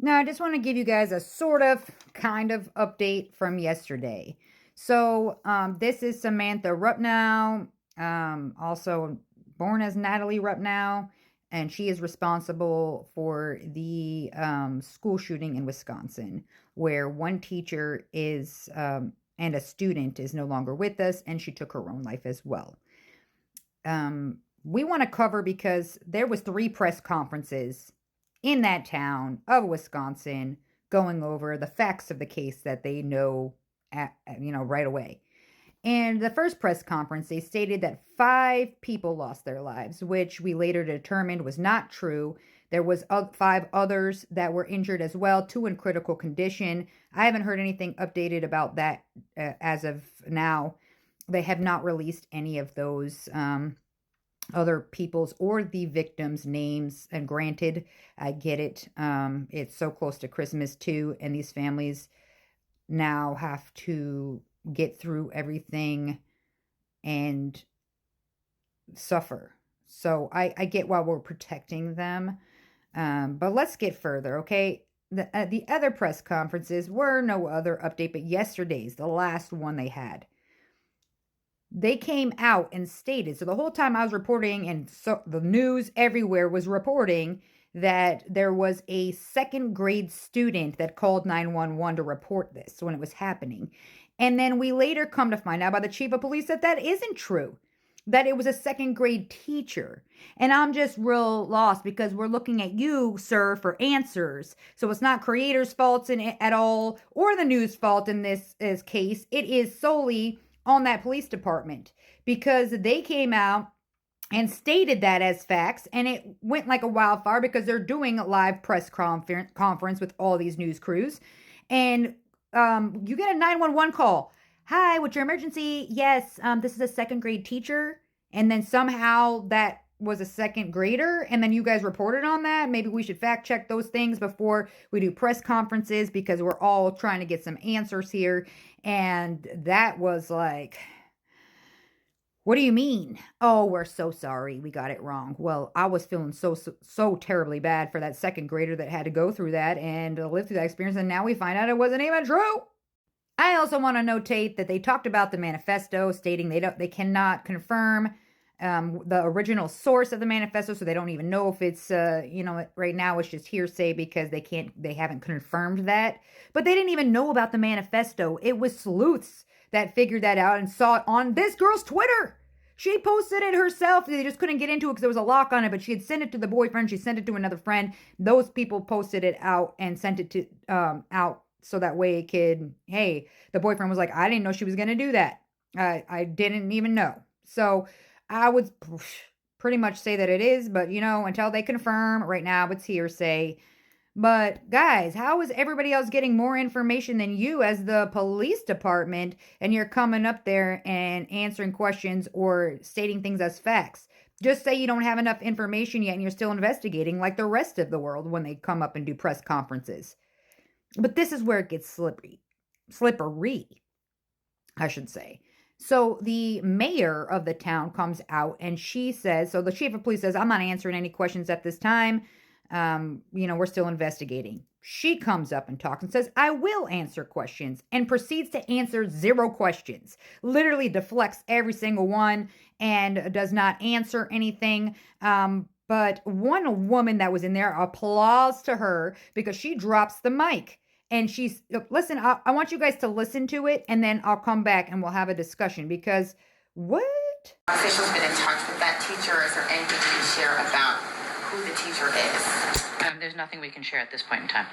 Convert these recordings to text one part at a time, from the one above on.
Now, I just want to give you guys a sort of, kind of update from yesterday. So, this is Samantha Rupnow, also born as Natalie Rupnow, and she is responsible for the school shooting in Wisconsin, where one teacher is and a student is no longer with us, and she took her own life as well. We want to cover because there was 3 press conferences in that town of Wisconsin going over the facts of the case that they know right away. And the first press conference, they stated that 5 people lost their lives, which we later determined was not true. There was 5 others that were injured as well, 2 in critical condition. I haven't heard anything updated about that as of now. They have not released any of those other people's or the victims' names. And granted, I get it. It's so close to Christmas too, and these families now have to get through everything and suffer. So I get why we're protecting them. But let's get further, okay? The other press conferences were no other update, but yesterday's, the last one they had. They came out and stated, so the whole time I was reporting, and so the news everywhere was reporting that there was a 2nd grade student that called 911 to report this when it was happening. And then we later come to find out by the chief of police that that isn't true, that it was a 2nd grade teacher. And I'm just real lost because we're looking at you, sir, for answers. So it's not creators' faults at all or the news fault in this case. It is solely on that police department because they came out and stated that as facts, and it went like a wildfire because they're doing a live press conference with all these news crews. And you get a 911 call. Hi, what's your emergency? Yes, this is a 2nd grade teacher. And then somehow that was a 2nd grader, and then you guys reported on that. Maybe we should fact check those things before we do press conferences because we're all trying to get some answers here. And that was like, what do you mean? Oh, we're so sorry. We got it wrong. Well, I was feeling so terribly bad for that 2nd grader that had to go through that and live through that experience. And now we find out it wasn't even true. I also want to notate that they talked about the manifesto, stating they cannot confirm the original source of the manifesto, so they don't even know if it's right now it's just hearsay because they haven't confirmed that. But they didn't even know about the manifesto. It was sleuths that figured that out and saw it on this girl's Twitter. She posted it herself. They just couldn't get into it because there was a lock on it, but she had sent it to the boyfriend. She sent it to another friend. Those people posted it out and sent it to out so that way it could, hey, the boyfriend was like, I didn't know she was going to do that. I didn't even know. So I would pretty much say that it is, but until they confirm, right now it's hearsay. But guys, how is everybody else getting more information than you as the police department, and you're coming up there and answering questions or stating things as facts? Just say you don't have enough information yet and you're still investigating like the rest of the world when they come up and do press conferences. But this is where it gets slippery, I should say. So the mayor of the town comes out and she says, so the chief of police says, I'm not answering any questions at this time. We're still investigating. She comes up and talks and says, I will answer questions, and proceeds to answer 0 questions. Literally deflects every single one and does not answer anything. But one woman that was in there, applause to her because she drops the mic. And she's, listen, I want you guys to listen to it, and then I'll come back and we'll have a discussion because what? Officials been in touch with that teacher. Is there anything you can share about who the teacher is? There's nothing we can share at this point in time.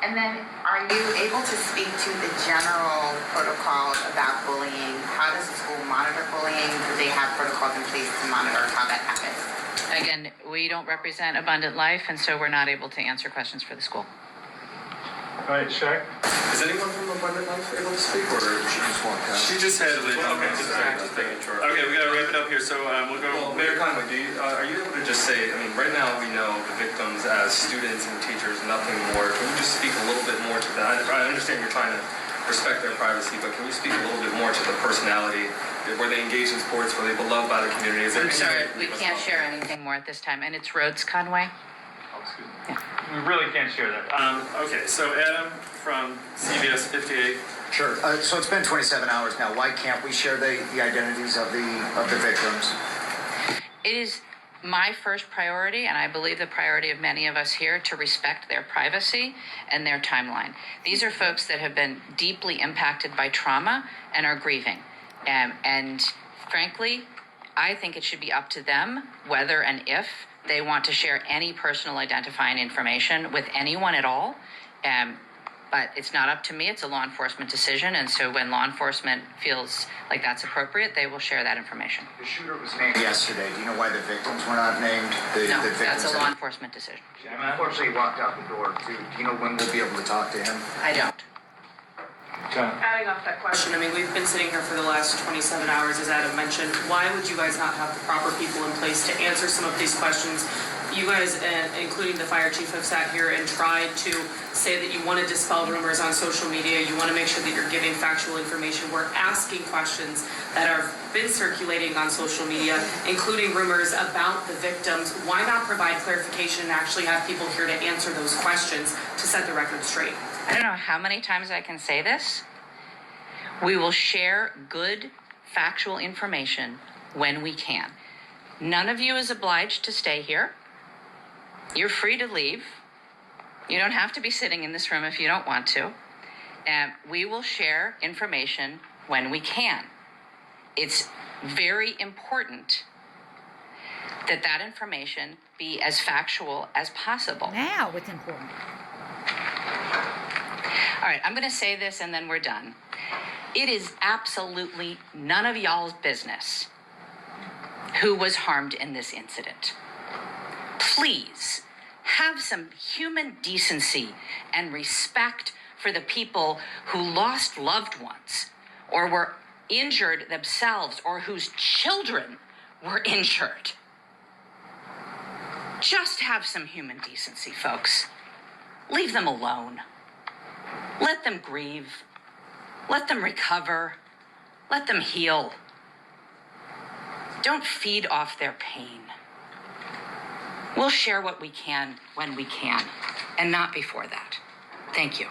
And then are you able to speak to the general protocols about bullying? How does the school monitor bullying? Do they have protocols in place to monitor how that happens? Again, we don't represent Abundant Life, and so we're not able to answer questions for the school. All right, Shaq. Is anyone from Abundant Life able to speak, or she just walked out? She just handled it. Okay, just making sure. Okay, we gotta wrap it up here. So we'll go. Well, Mayor Conway, are you able to just say? I mean, right now we know the victims as students and teachers, nothing more. Can you just speak a little bit more to that? I understand you're trying to respect their privacy, but can you speak a little bit more to the personality? Were they engaged in sports? Were they beloved by the community? I'm sorry, we can't share anything more at this time. And it's Rhodes, Conway. Oh, excuse me. Yeah. We really can't share that. Okay, so Adam from CBS 58. Sure. So it's been 27 hours now. Why can't we share the identities of the victims? It is my first priority, and I believe the priority of many of us here, to respect their privacy and their timeline. These are folks that have been deeply impacted by trauma and are grieving. And frankly, I think it should be up to them whether and if they want to share any personal identifying information with anyone at all. But it's not up to me. It's a law enforcement decision. And so when law enforcement feels like that's appropriate, they will share that information. The shooter was named yesterday. Do you know why the victims were not named? No, the that's a law enforcement decision. Unfortunately, he walked out the door, too. Do you know when we'll be able to talk to him? I don't. Adding off that question, I mean, we've been sitting here for the last 27 hours, as Adam mentioned. Why would you guys not have the proper people in place to answer some of these questions? You guys, including the fire chief, have sat here and tried to say that you want to dispel rumors on social media. You want to make sure that you're giving factual information. We're asking questions that have been circulating on social media, including rumors about the victims. Why not provide clarification and actually have people here to answer those questions to set the record straight? I don't know how many times I can say this. We will share good, factual information when we can. None of you is obliged to stay here. You're free to leave. You don't have to be sitting in this room if you don't want to. We will share information when we can. It's very important that that information be as factual as possible. Now it's important. All right, I'm going to say this and then we're done. It is absolutely none of y'all's business who was harmed in this incident. Please have some human decency and respect for the people who lost loved ones or were injured themselves or whose children were injured. Just have some human decency, folks. Leave them alone. Let them grieve. Let them recover. Let them heal. Don't feed off their pain. We'll share what we can when we can, and not before that. Thank you.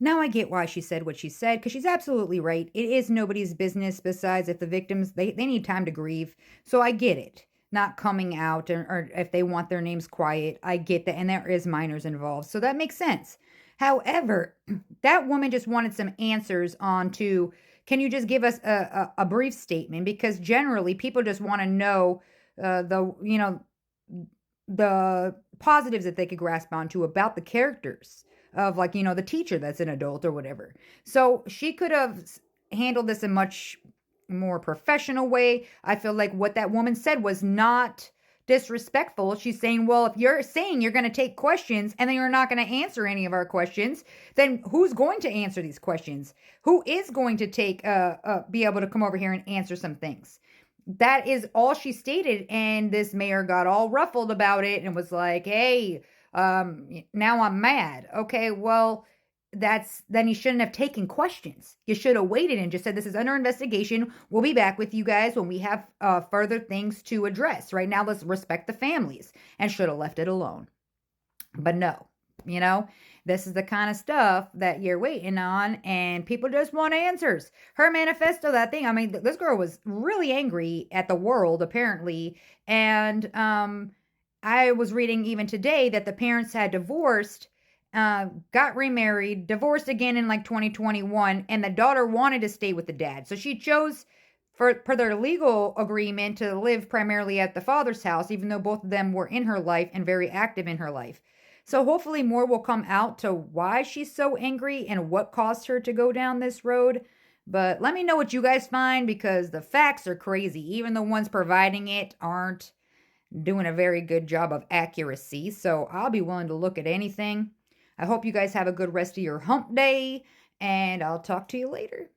Now I get why she said what she said, because she's absolutely right. It is nobody's business besides if the victims, they need time to grieve. So I get it. Not coming out or if they want their names quiet. I get that. And there is minors involved. So that makes sense. However, that woman just wanted some answers on to, can you just give us a brief statement? Because generally people just want to know the positives that they could grasp onto about the characters of, like, the teacher that's an adult or whatever. So she could have handled this in much more professional way. I feel like what that woman said was not disrespectful. She's saying, well, if you're saying you're going to take questions and then you're not going to answer any of our questions, then who's going to answer these questions? Who is going to be able to come over here and answer some things? That is all she stated. And this mayor got all ruffled about it and was like, hey, now I'm mad. Okay, well, then you shouldn't have taken questions. You should have waited and just said, this is under investigation. We'll be back with you guys when we have further things to address. Right now, let's respect the families, and should have left it alone. But no, this is the kind of stuff that you're waiting on, and people just want answers. Her manifesto, that thing, I mean, this girl was really angry at the world, apparently. And I was reading even today that the parents had divorced, got remarried, divorced again in like 2021, and the daughter wanted to stay with the dad. So she chose, per their legal agreement, to live primarily at the father's house, even though both of them were in her life and very active in her life. So hopefully more will come out to why she's so angry and what caused her to go down this road. But let me know what you guys find, because the facts are crazy. Even the ones providing it aren't doing a very good job of accuracy. So I'll be willing to look at anything. I hope you guys have a good rest of your hump day, and I'll talk to you later.